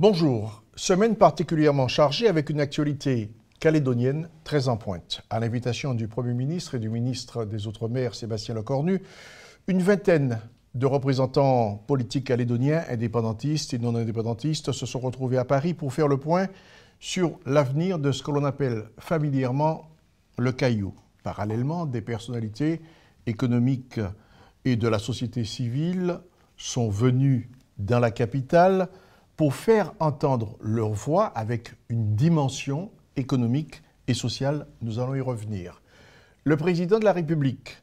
Bonjour, semaine particulièrement chargée avec une actualité calédonienne très en pointe. À l'invitation du Premier ministre et du ministre des Outre-mer, Sébastien Lecornu, une vingtaine de représentants politiques calédoniens, indépendantistes et non indépendantistes, se sont retrouvés à Paris pour faire le point sur l'avenir de ce que l'on appelle familièrement le Caillou. Parallèlement, des personnalités économiques et de la société civile sont venues dans la capitale pour faire entendre leur voix avec une dimension économique et sociale. Nous allons y revenir. Le président de la République,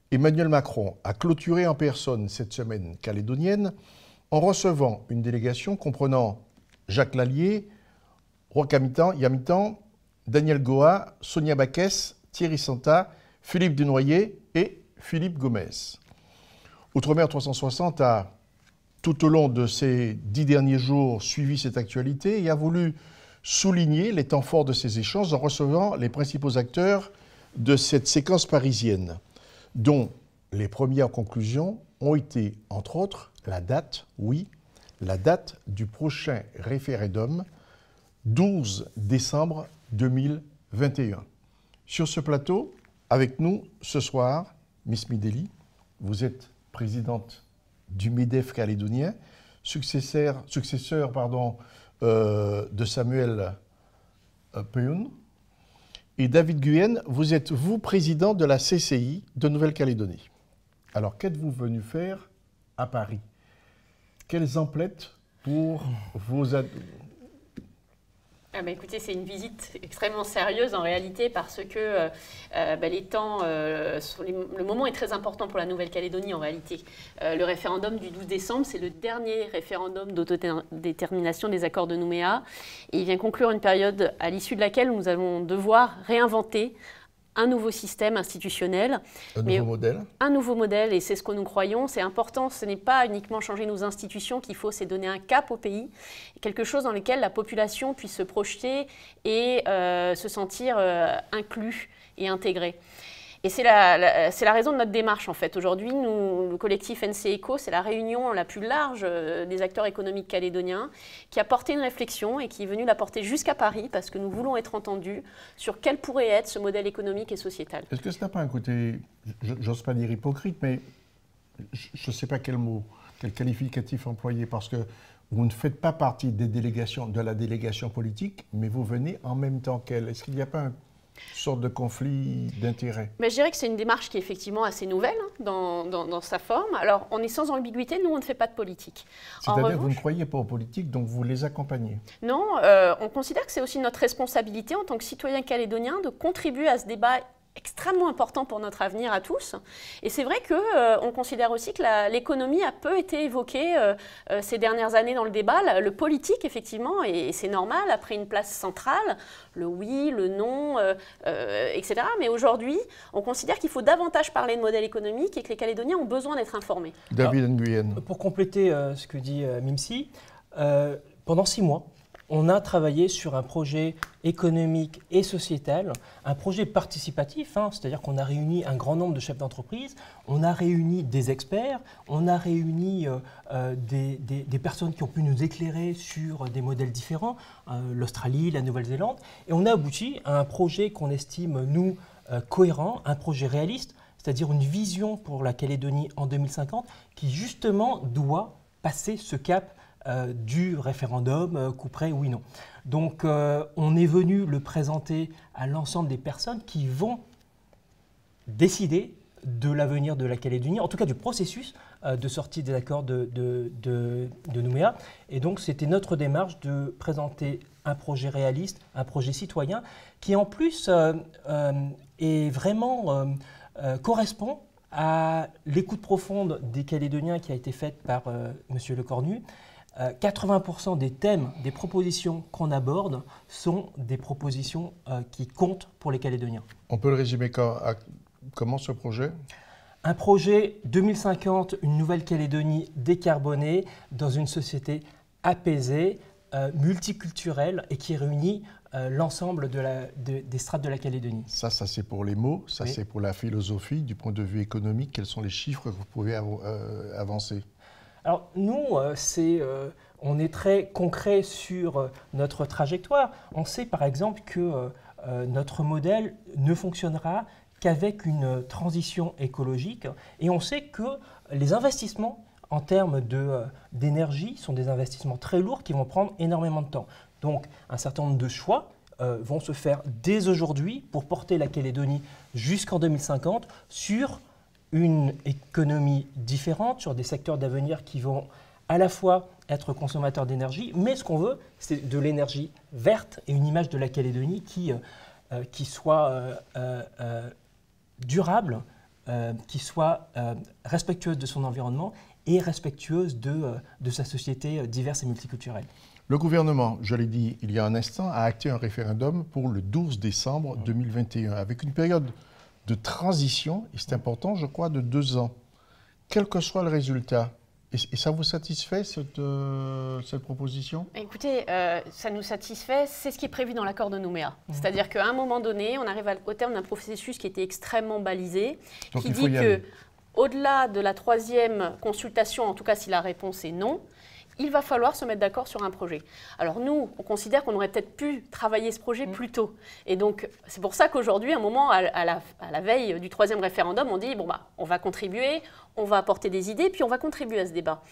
Emmanuel Macron, a clôturé en personne cette semaine calédonienne en recevant une délégation comprenant Jacques Lallier, Roch Yamitan, Daniel Goa, Sonia Baquès, Thierry Santa, Philippe Desnoyers et Philippe Gomez. Outre-mer 360 a, tout au long de ces 10 derniers jours, suivi cette actualité et a voulu souligner les temps forts de ces échanges en recevant les principaux acteurs de cette séquence parisienne, dont les premières conclusions ont été, entre autres, la date du prochain référendum, 12 décembre 2021. Sur ce plateau, avec nous ce soir, Miss Mideli, vous êtes présidente du MEDEF calédonien, successeur de Samuel Peyoun. Et David Guyenne, vous êtes, vous, président de la CCI de Nouvelle-Calédonie. Alors, qu'êtes-vous venu faire à Paris? Quelles emplettes pour vos... Écoutez, c'est une visite extrêmement sérieuse en réalité parce que les temps, le moment est très important pour la Nouvelle-Calédonie en réalité. Le référendum du 12 décembre, c'est le dernier référendum d'autodétermination des accords de Nouméa et il vient conclure une période à l'issue de laquelle nous allons devoir réinventer un nouveau système institutionnel. Un nouveau modèle, et c'est ce que nous croyons. C'est important, ce n'est pas uniquement changer nos institutions qu'il faut, c'est donner un cap au pays, quelque chose dans lequel la population puisse se projeter et se sentir inclus et intégré. Et c'est la raison de notre démarche, en fait. Aujourd'hui, le collectif NC-ECO, c'est la réunion la plus large des acteurs économiques calédoniens qui a porté une réflexion et qui est venue la porter jusqu'à Paris parce que nous voulons être entendus sur quel pourrait être ce modèle économique et sociétal. Est-ce que ça n'a pas un côté, j'ose pas dire hypocrite, mais je ne sais pas quel mot, quel qualificatif employer, parce que vous ne faites pas partie de la délégation politique, mais vous venez en même temps qu'elle. Est-ce qu'il n'y a pas une sorte de conflit d'intérêts? Je dirais que c'est une démarche qui est effectivement assez nouvelle dans sa forme. Alors, on est sans ambiguïté, nous, on ne fait pas de politique. C'est-à-dire que vous ne croyez pas aux politiques, donc vous les accompagnez? Non, on considère que c'est aussi notre responsabilité en tant que citoyens calédoniens de contribuer à ce débat extrêmement important pour notre avenir à tous. Et c'est vrai qu'on considère aussi que l'économie a peu été évoquée ces dernières années dans le débat. Le politique, effectivement, et c'est normal, a pris une place centrale, le oui, le non, etc. Mais aujourd'hui, on considère qu'il faut davantage parler de modèle économique et que les Calédoniens ont besoin d'être informés. David Nguyen. Pour compléter ce que dit Mimsi, pendant 6 mois, on a travaillé sur un projet économique et sociétal, un projet participatif, c'est-à-dire qu'on a réuni un grand nombre de chefs d'entreprise, on a réuni des experts, on a réuni des personnes qui ont pu nous éclairer sur des modèles différents, l'Australie, la Nouvelle-Zélande, et on a abouti à un projet qu'on estime, nous, cohérent, un projet réaliste, c'est-à-dire une vision pour la Calédonie en 2050 qui justement doit passer ce cap du référendum, coup près, oui, non. Donc, on est venu le présenter à l'ensemble des personnes qui vont décider de l'avenir de la Calédonie, en tout cas du processus de sortie des accords de Nouméa. Et donc, c'était notre démarche de présenter un projet réaliste, un projet citoyen, qui en plus est vraiment correspond à l'écoute profonde des Calédoniens qui a été faite par M. Lecornu. 80% des thèmes, des propositions qu'on aborde sont des propositions qui comptent pour les Calédoniens. On peut le résumer comment ce projet? Un projet 2050, une Nouvelle-Calédonie décarbonée dans une société apaisée, multiculturelle et qui réunit l'ensemble des strates de la Calédonie. Ça c'est pour les mots, ça oui. C'est pour la philosophie. Du point de vue économique, quels sont les chiffres que vous pouvez avancer? Alors nous, on est très concret sur notre trajectoire. On sait par exemple que notre modèle ne fonctionnera qu'avec une transition écologique et on sait que les investissements en termes d'énergie sont des investissements très lourds qui vont prendre énormément de temps. Donc un certain nombre de choix vont se faire dès aujourd'hui pour porter la Calédonie jusqu'en 2050 sur une économie différente, sur des secteurs d'avenir qui vont à la fois être consommateurs d'énergie, mais ce qu'on veut, c'est de l'énergie verte et une image de la Calédonie qui soit durable, qui soit respectueuse de son environnement et respectueuse de sa société diverse et multiculturelle. Le gouvernement, je l'ai dit il y a un instant, a acté un référendum pour le 12 décembre 2021, avec une période de transition, et c'est important, je crois, de 2 ans. Quel que soit le résultat, et ça vous satisfait, cette proposition? Écoutez, ça nous satisfait, c'est ce qui est prévu dans l'accord de Nouméa. C'est-à-dire qu'à un moment donné, on arrive au terme d'un processus qui était extrêmement balisé, donc qui dit que, au-delà de la 3e consultation, en tout cas si la réponse est non, il va falloir se mettre d'accord sur un projet. Alors nous, on considère qu'on aurait peut-être pu travailler ce projet plus tôt. Et donc, c'est pour ça qu'aujourd'hui, à un moment, à la veille du 3e référendum, on dit, bon, on va contribuer, on va apporter des idées, puis on va contribuer à ce débat.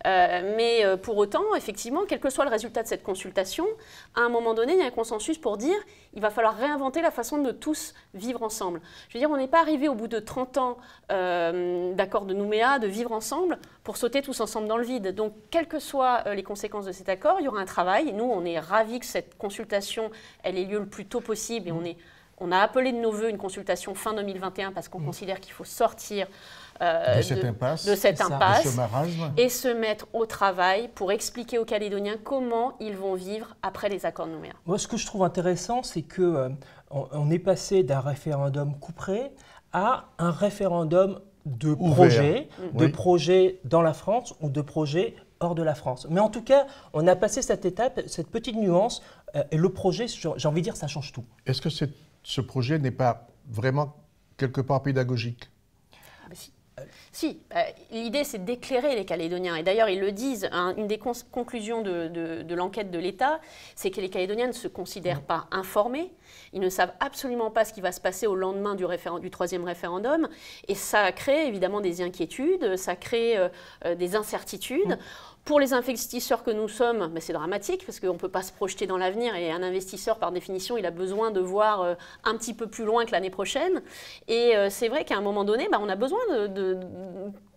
Mais pour autant, effectivement, quel que soit le résultat de cette consultation, à un moment donné, il y a un consensus pour dire il va falloir réinventer la façon de tous vivre ensemble. Je veux dire, on n'est pas arrivé au bout de 30 ans d'accord de Nouméa, de vivre ensemble, pour sauter tous ensemble dans le vide. Donc, quelles que soient les conséquences de cet accord, il y aura un travail. Et nous, on est ravis que cette consultation, elle ait lieu le plus tôt possible. Et on a appelé de nos voeux une consultation fin 2021 parce qu'on considère qu'il faut sortir de cette impasse et se mettre au travail pour expliquer aux Calédoniens comment ils vont vivre après les accords de Nouméa. Moi, ce que je trouve intéressant, c'est qu'on est passé d'un référendum couperet à un référendum de projets dans la France ou de projets hors de la France. Mais en tout cas, on a passé cette étape, cette petite nuance, et le projet, j'ai envie de dire, ça change tout. Est-ce que ce projet n'est pas vraiment quelque part pédagogique? Si, l'idée c'est d'éclairer les Calédoniens. Et d'ailleurs, ils le disent, une des conclusions de l'enquête de l'État, c'est que les Calédoniens ne se considèrent pas informés. Ils ne savent absolument pas ce qui va se passer au lendemain du 3e référendum. Et ça crée évidemment des inquiétudes, ça crée des incertitudes. Pour les investisseurs que nous sommes, c'est dramatique parce qu'on ne peut pas se projeter dans l'avenir et un investisseur, par définition, il a besoin de voir un petit peu plus loin que l'année prochaine. Et c'est vrai qu'à un moment donné, on a besoin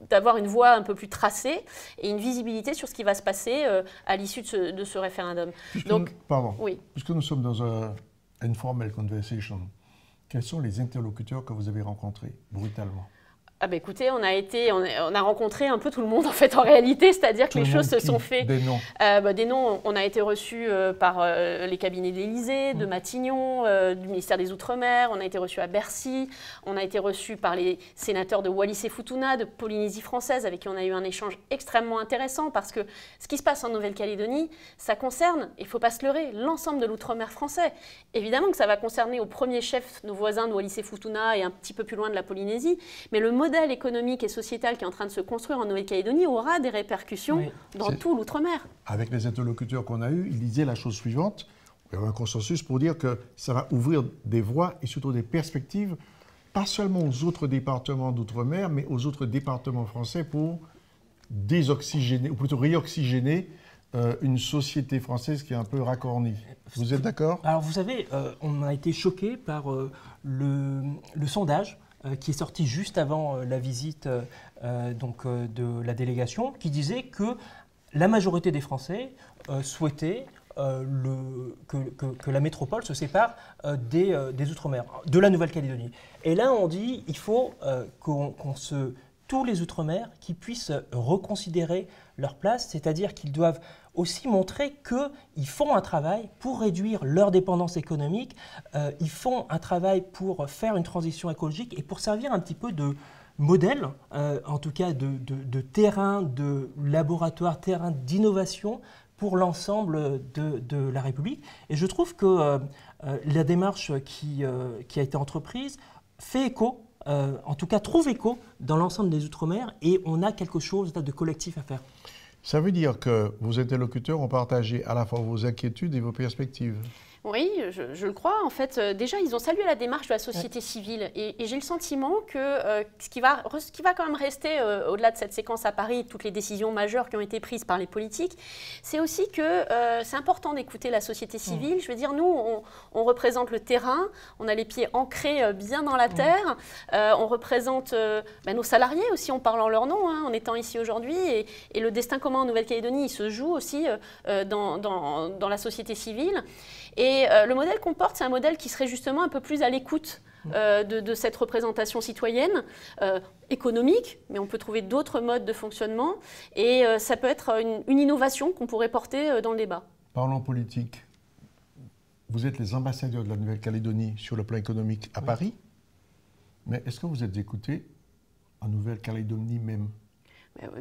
d'avoir une voie un peu plus tracée et une visibilité sur ce qui va se passer à l'issue de ce référendum. Puisque nous sommes dans une informal conversation, quels sont les interlocuteurs que vous avez rencontrés brutalement? Écoutez, on a rencontré un peu tout le monde en fait en réalité, c'est-à-dire que les choses se sont faites. Des noms. Des noms, on a été reçus par les cabinets de l'Élysée, de Matignon, du ministère des Outre-mer, on a été reçus à Bercy, on a été reçus par les sénateurs de Wallis-et-Futuna, de Polynésie française, avec qui on a eu un échange extrêmement intéressant parce que ce qui se passe en Nouvelle-Calédonie, ça concerne, il ne faut pas se leurrer, l'ensemble de l'Outre-mer français. Évidemment que ça va concerner au premier chef nos voisins de Wallis-et-Futuna et un petit peu plus loin de la Polynésie, mais le modèle économique et sociétal qui est en train de se construire en Nouvelle-Calédonie aura des répercussions dans tout l'outre-mer. Avec les interlocuteurs qu'on a eus, ils disaient la chose suivante, il y avait un consensus pour dire que ça va ouvrir des voies et surtout des perspectives, pas seulement aux autres départements d'outre-mer, mais aux autres départements français pour désoxygéner, ou plutôt réoxygéner une société française qui est un peu racornie. Vous êtes d'accord? Alors vous savez, on a été choqués par le sondage qui est sorti juste avant la visite de la délégation, qui disait que la majorité des Français souhaitaient que la métropole se sépare des Outre-mer, de la Nouvelle-Calédonie. Et là, on dit qu'il faut tous les Outre-mer qui puissent reconsidérer leur place, c'est-à-dire qu'ils doivent aussi montrer qu'ils font un travail pour réduire leur dépendance économique, ils font un travail pour faire une transition écologique et pour servir un petit peu de modèle, en tout cas de terrain, de laboratoire, terrain d'innovation pour l'ensemble de la République. Et je trouve que la démarche qui a été entreprise fait écho, en tout cas trouve écho dans l'ensemble des Outre-mer et on a quelque chose de collectif à faire. Ça veut dire que vos interlocuteurs ont partagé à la fois vos inquiétudes et vos perspectives. Oui, je le crois. En fait, déjà, ils ont salué la démarche de la société civile. Et j'ai le sentiment que ce qui va quand même rester au-delà de cette séquence à Paris, toutes les décisions majeures qui ont été prises par les politiques, c'est aussi que c'est important d'écouter la société civile. Je veux dire, nous, on représente le terrain, on a les pieds ancrés bien dans la terre, on représente nos salariés aussi, on parle en leur nom, en étant ici aujourd'hui. Et le destin commun en Nouvelle-Calédonie, il se joue aussi dans la société civile. Et le modèle qu'on porte, c'est un modèle qui serait justement un peu plus à l'écoute de cette représentation citoyenne, économique, mais on peut trouver d'autres modes de fonctionnement. Et ça peut être une innovation qu'on pourrait porter dans le débat. Parlons politique. Vous êtes les ambassadeurs de la Nouvelle-Calédonie sur le plan économique à Paris, mais est-ce que vous êtes écoutés en Nouvelle-Calédonie même ?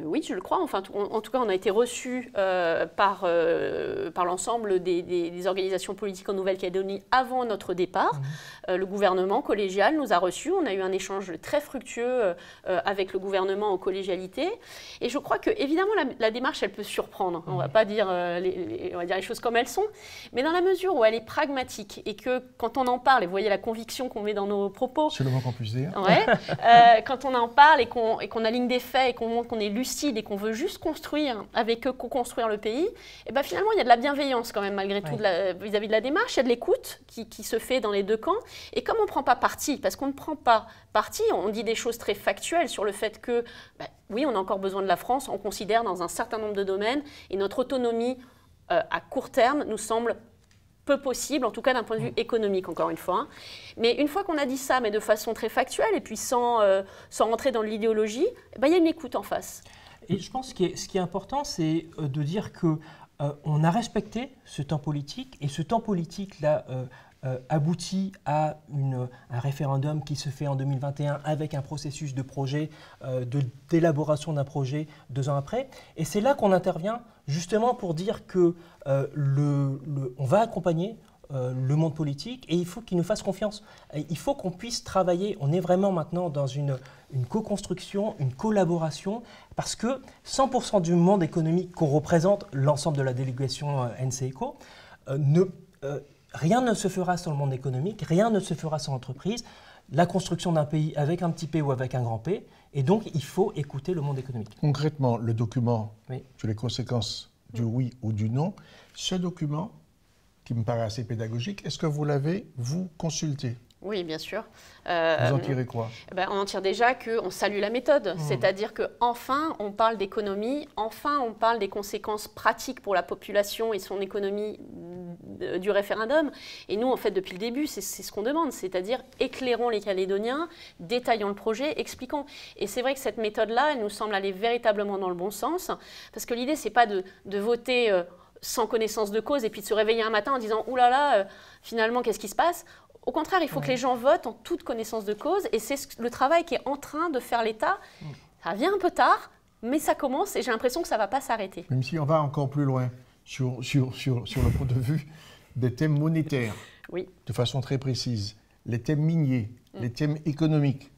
Oui, je le crois. Enfin, en tout cas, on a été reçus par l'ensemble des organisations politiques en Nouvelle-Calédonie avant notre départ. Le gouvernement collégial nous a reçus. On a eu un échange très fructueux avec le gouvernement en collégialité. Et je crois que, évidemment, la démarche, elle peut surprendre. On ne va pas dire on va dire les choses comme elles sont. Mais dans la mesure où elle est pragmatique et que quand on en parle, et vous voyez la conviction qu'on met dans nos propos. C'est le mot qu'on puisse dire. Ouais, quand on en parle et qu'on aligne des faits et qu'on montre qu'on est lucide et qu'on veut juste construire avec eux, co-construire le pays, et ben finalement, il y a de la bienveillance quand même, malgré tout, vis-à-vis de la démarche. Il y a de l'écoute qui se fait dans les deux camps. Et comme on ne prend pas parti, parce qu'on ne prend pas parti, on dit des choses très factuelles sur le fait que, oui, on a encore besoin de la France, on considère dans un certain nombre de domaines, et notre autonomie à court terme nous semble peu possible, en tout cas d'un point de vue économique, encore une fois. Mais une fois qu'on a dit ça, mais de façon très factuelle, et puis sans rentrer dans l'idéologie, il y a une écoute en face. Et je pense que ce qui est important, c'est de dire qu'on a respecté ce temps politique, et ce temps politique-là aboutit à un référendum qui se fait en 2021 avec un processus de projet, d'élaboration d'un projet 2 ans après. Et c'est là qu'on intervient justement pour dire que on va accompagner le monde politique et il faut qu'il nous fasse confiance. Il faut qu'on puisse travailler. On est vraiment maintenant dans une co-construction, une collaboration, parce que 100% du monde économique qu'on représente, l'ensemble de la délégation NCECO, rien ne se fera sans le monde économique, rien ne se fera sans l'entreprise. La construction d'un pays avec un petit P ou avec un grand P, et donc il faut écouter le monde économique. Concrètement, le document sur les conséquences du oui ou du non, ce document, qui me paraît assez pédagogique, est-ce que vous l'avez, vous, consulté ? Oui, bien sûr. Vous en tirez quoi ? On en tire déjà qu'on salue la méthode. C'est-à-dire qu'enfin, on parle d'économie, enfin, on parle des conséquences pratiques pour la population et son économie du référendum. Et nous, en fait, depuis le début, c'est ce qu'on demande. C'est-à-dire, éclairons les Calédoniens, détaillons le projet, expliquons. Et c'est vrai que cette méthode-là, elle nous semble aller véritablement dans le bon sens. Parce que l'idée, ce n'est pas de voter sans connaissance de cause et puis de se réveiller un matin en disant « Ouh là là, finalement, qu'est-ce qui se passe ?» Au contraire, il faut que les gens votent en toute connaissance de cause, et c'est le travail qui est en train de faire l'État. Ça vient un peu tard, mais ça commence, et j'ai l'impression que ça ne va pas s'arrêter. Même si on va encore plus loin sur le point de vue des thèmes monétaires, de façon très précise, les thèmes miniers, les thèmes économiques,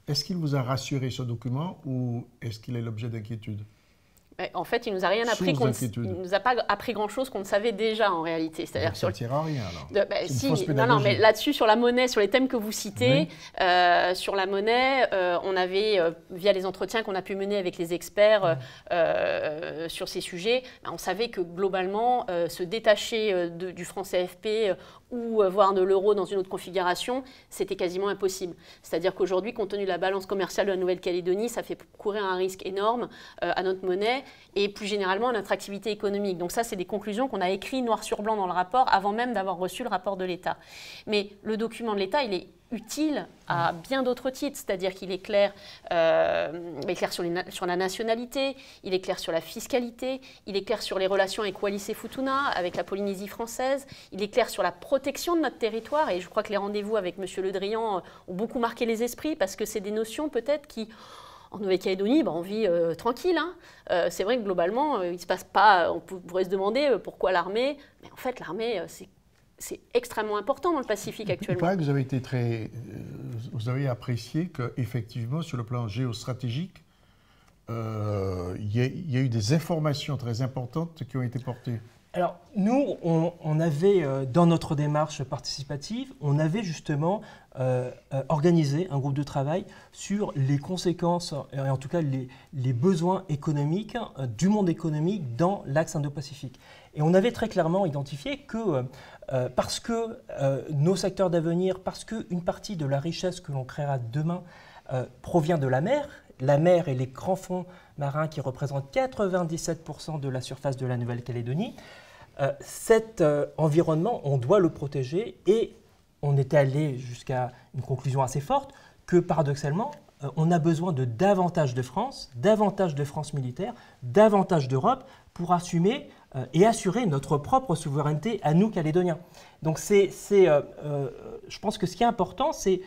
est-ce qu'il vous a rassuré ce document ou est-ce qu'il est l'objet d'inquiétude ? En fait, il ne nous a rien appris, il nous a pas appris grand-chose qu'on ne savait déjà en réalité. C'est-à-dire ça ne sert à rien alors. Non, mais là-dessus, sur la monnaie, sur les thèmes que vous citez, sur la monnaie, on avait, via les entretiens qu'on a pu mener avec les experts sur ces sujets, on savait que globalement, se détacher du franc CFP ou voire de l'euro dans une autre configuration, c'était quasiment impossible. C'est-à-dire qu'aujourd'hui, compte tenu de la balance commerciale de la Nouvelle-Calédonie, ça fait courir un risque énorme à notre monnaie et plus généralement à notre activité économique. Donc ça, c'est des conclusions qu'on a écrites noir sur blanc dans le rapport avant même d'avoir reçu le rapport de l'État. Mais le document de l'État, il est utile à bien d'autres titres, c'est-à-dire qu'il est clair, sur la nationalité, il est clair sur la fiscalité, il est clair sur les relations avec Wallis et Futuna, avec la Polynésie française, il est clair sur la protection de notre territoire, et je crois que les rendez-vous avec M. Le Drian ont beaucoup marqué les esprits, parce que c'est des notions peut-être qui... En Nouvelle-Calédonie, on vit tranquille. C'est vrai que globalement, il ne se passe pas... On pourrait se demander pourquoi l'armée. Mais en fait, l'armée, c'est extrêmement important dans le Pacifique actuellement. Il paraît que vous avez apprécié qu'effectivement, sur le plan géostratégique, il y a eu des informations très importantes qui ont été portées. Alors, nous, on avait, dans notre démarche participative, on avait justement organisé un groupe de travail sur les conséquences, et en tout cas les besoins économiques du monde économique dans l'axe Indo-Pacifique. Et on avait très clairement identifié que parce que nos secteurs d'avenir, parce qu'une partie de la richesse que l'on créera demain provient de la mer et les grands fonds marins qui représentent 97% de la surface de la Nouvelle-Calédonie, cet environnement, on doit le protéger et on était allé jusqu'à une conclusion assez forte que paradoxalement, on a besoin de davantage de France militaire, davantage d'Europe pour assumer et assurer notre propre souveraineté à nous, Calédoniens. Donc je pense que ce qui est important, c'est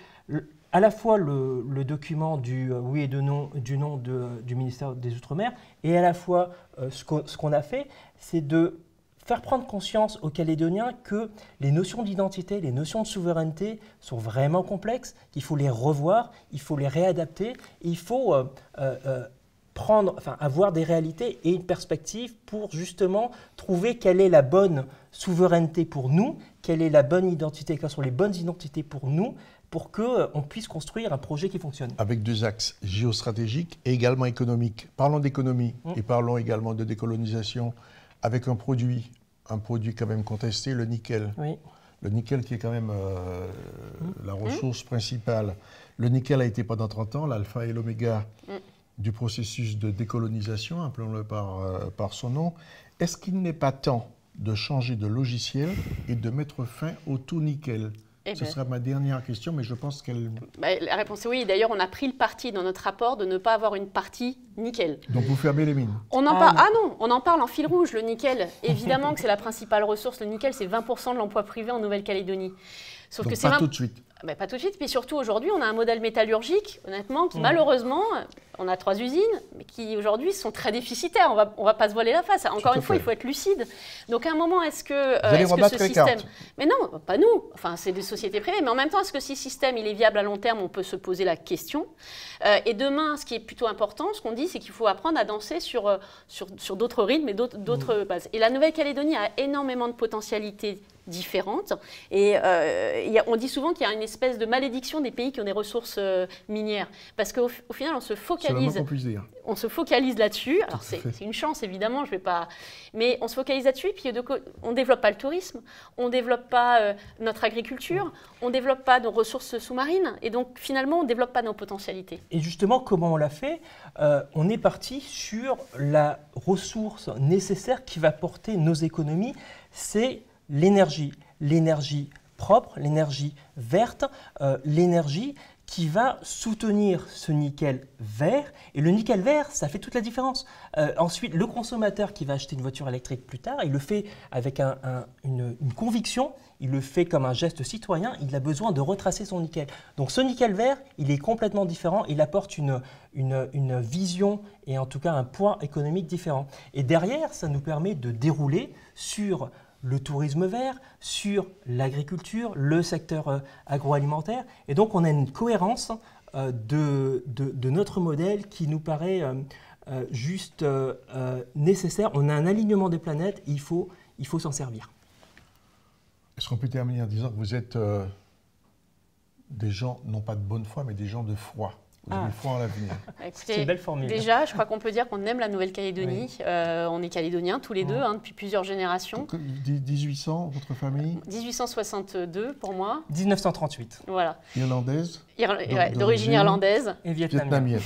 à la fois le document du oui et du non du ministère des Outre-mer et à la fois ce qu'on a fait, c'est de faire prendre conscience aux Calédoniens que les notions d'identité, les notions de souveraineté sont vraiment complexes, qu'il faut les revoir, il faut les réadapter, et il faut avoir des réalités et une perspective pour justement trouver quelle est la bonne souveraineté pour nous, quelle est la bonne identité, quelles sont les bonnes identités pour nous, pour qu'on puisse construire un projet qui fonctionne. Avec deux axes, géostratégiques et également économiques. Parlons d'économie et parlons également de décolonisation avec un produit quand même contesté, le nickel. Oui. Le nickel qui est quand même la ressource principale. Le nickel a été pendant 30 ans l'alpha et l'oméga du processus de décolonisation, appelons-le par son nom. Est-ce qu'il n'est pas temps de changer de logiciel et de mettre fin au tout nickel ? Ce sera ma dernière question, mais je pense qu'elle... la réponse est oui. D'ailleurs, on a pris le parti dans notre rapport de ne pas avoir une partie nickel. Donc vous fermez les mines. On en parle en fil rouge, le nickel. Évidemment que c'est la principale ressource. Le nickel, c'est 20% de l'emploi privé en Nouvelle-Calédonie. Sauf donc que c'est pas tout de suite. Pas tout de suite, puis surtout aujourd'hui, on a un modèle métallurgique, honnêtement, qui malheureusement, on a 3 usines, mais qui aujourd'hui sont très déficitaires. On va pas se voiler la face. Encore une fois, il faut être lucide. Donc à un moment, est-ce que ce système... Mais non, pas nous. Enfin, c'est des sociétés privées. Mais en même temps, est-ce que ce système, il est viable à long terme? On peut se poser la question. Et demain, ce qui est plutôt important, ce qu'on dit, c'est qu'il faut apprendre à danser sur d'autres rythmes et d'autres bases. Et la Nouvelle-Calédonie a énormément de potentialités différentes. Et on dit souvent qu'il y a une espèce de malédiction des pays qui ont des ressources minières. Parce qu'au final, on se focalise là-dessus. Alors, c'est une chance, évidemment, je vais pas... Mais on se focalise là-dessus, et puis on ne développe pas le tourisme, on ne développe pas notre agriculture, on ne développe pas nos ressources sous-marines, et donc, finalement, on ne développe pas nos potentialités. Et justement, comment on l'a fait? On est parti sur la ressource nécessaire qui va porter nos économies, c'est l'énergie propre, l'énergie verte, l'énergie qui va soutenir ce nickel vert. Et le nickel vert, ça fait toute la différence. Ensuite, le consommateur qui va acheter une voiture électrique plus tard, il le fait avec une conviction, il le fait comme un geste citoyen, il a besoin de retracer son nickel. Donc ce nickel vert, il est complètement différent, il apporte une vision et en tout cas un poids économique différent. Et derrière, ça nous permet de dérouler sur le tourisme vert, sur l'agriculture, le secteur agroalimentaire. Et donc, on a une cohérence de notre modèle qui nous paraît juste nécessaire. On a un alignement des planètes, il faut s'en servir. Est-ce qu'on peut terminer en disant que vous êtes des gens, non pas de bonne foi, mais des gens de foi? Vous avez foi en l'avenir. C'est une belle formule. Déjà, je crois qu'on peut dire qu'on aime la Nouvelle-Calédonie. Oui. On est calédoniens tous les deux, depuis plusieurs générations. 1800, votre famille? 1862 pour moi. 1938. Voilà. Irlandaise? D'origine irlandaise. Et vietnamienne.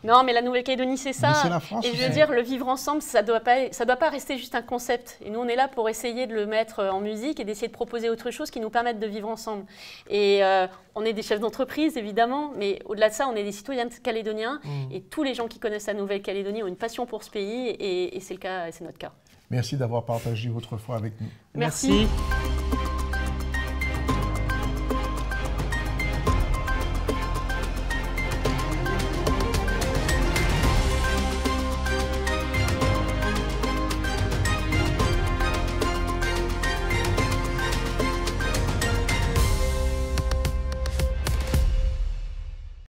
Non, mais la Nouvelle-Calédonie, c'est ça. Mais c'est la France. Et je veux dire, le vivre ensemble, ça doit pas rester juste un concept. Et nous, on est là pour essayer de le mettre en musique et d'essayer de proposer autre chose qui nous permette de vivre ensemble. Et on est des chefs d'entreprise, évidemment, mais au-delà de ça, on est des citoyens calédoniens. Et tous les gens qui connaissent la Nouvelle-Calédonie ont une passion pour ce pays, et c'est le cas, et c'est notre cas. Merci d'avoir partagé votre foi avec nous. Merci.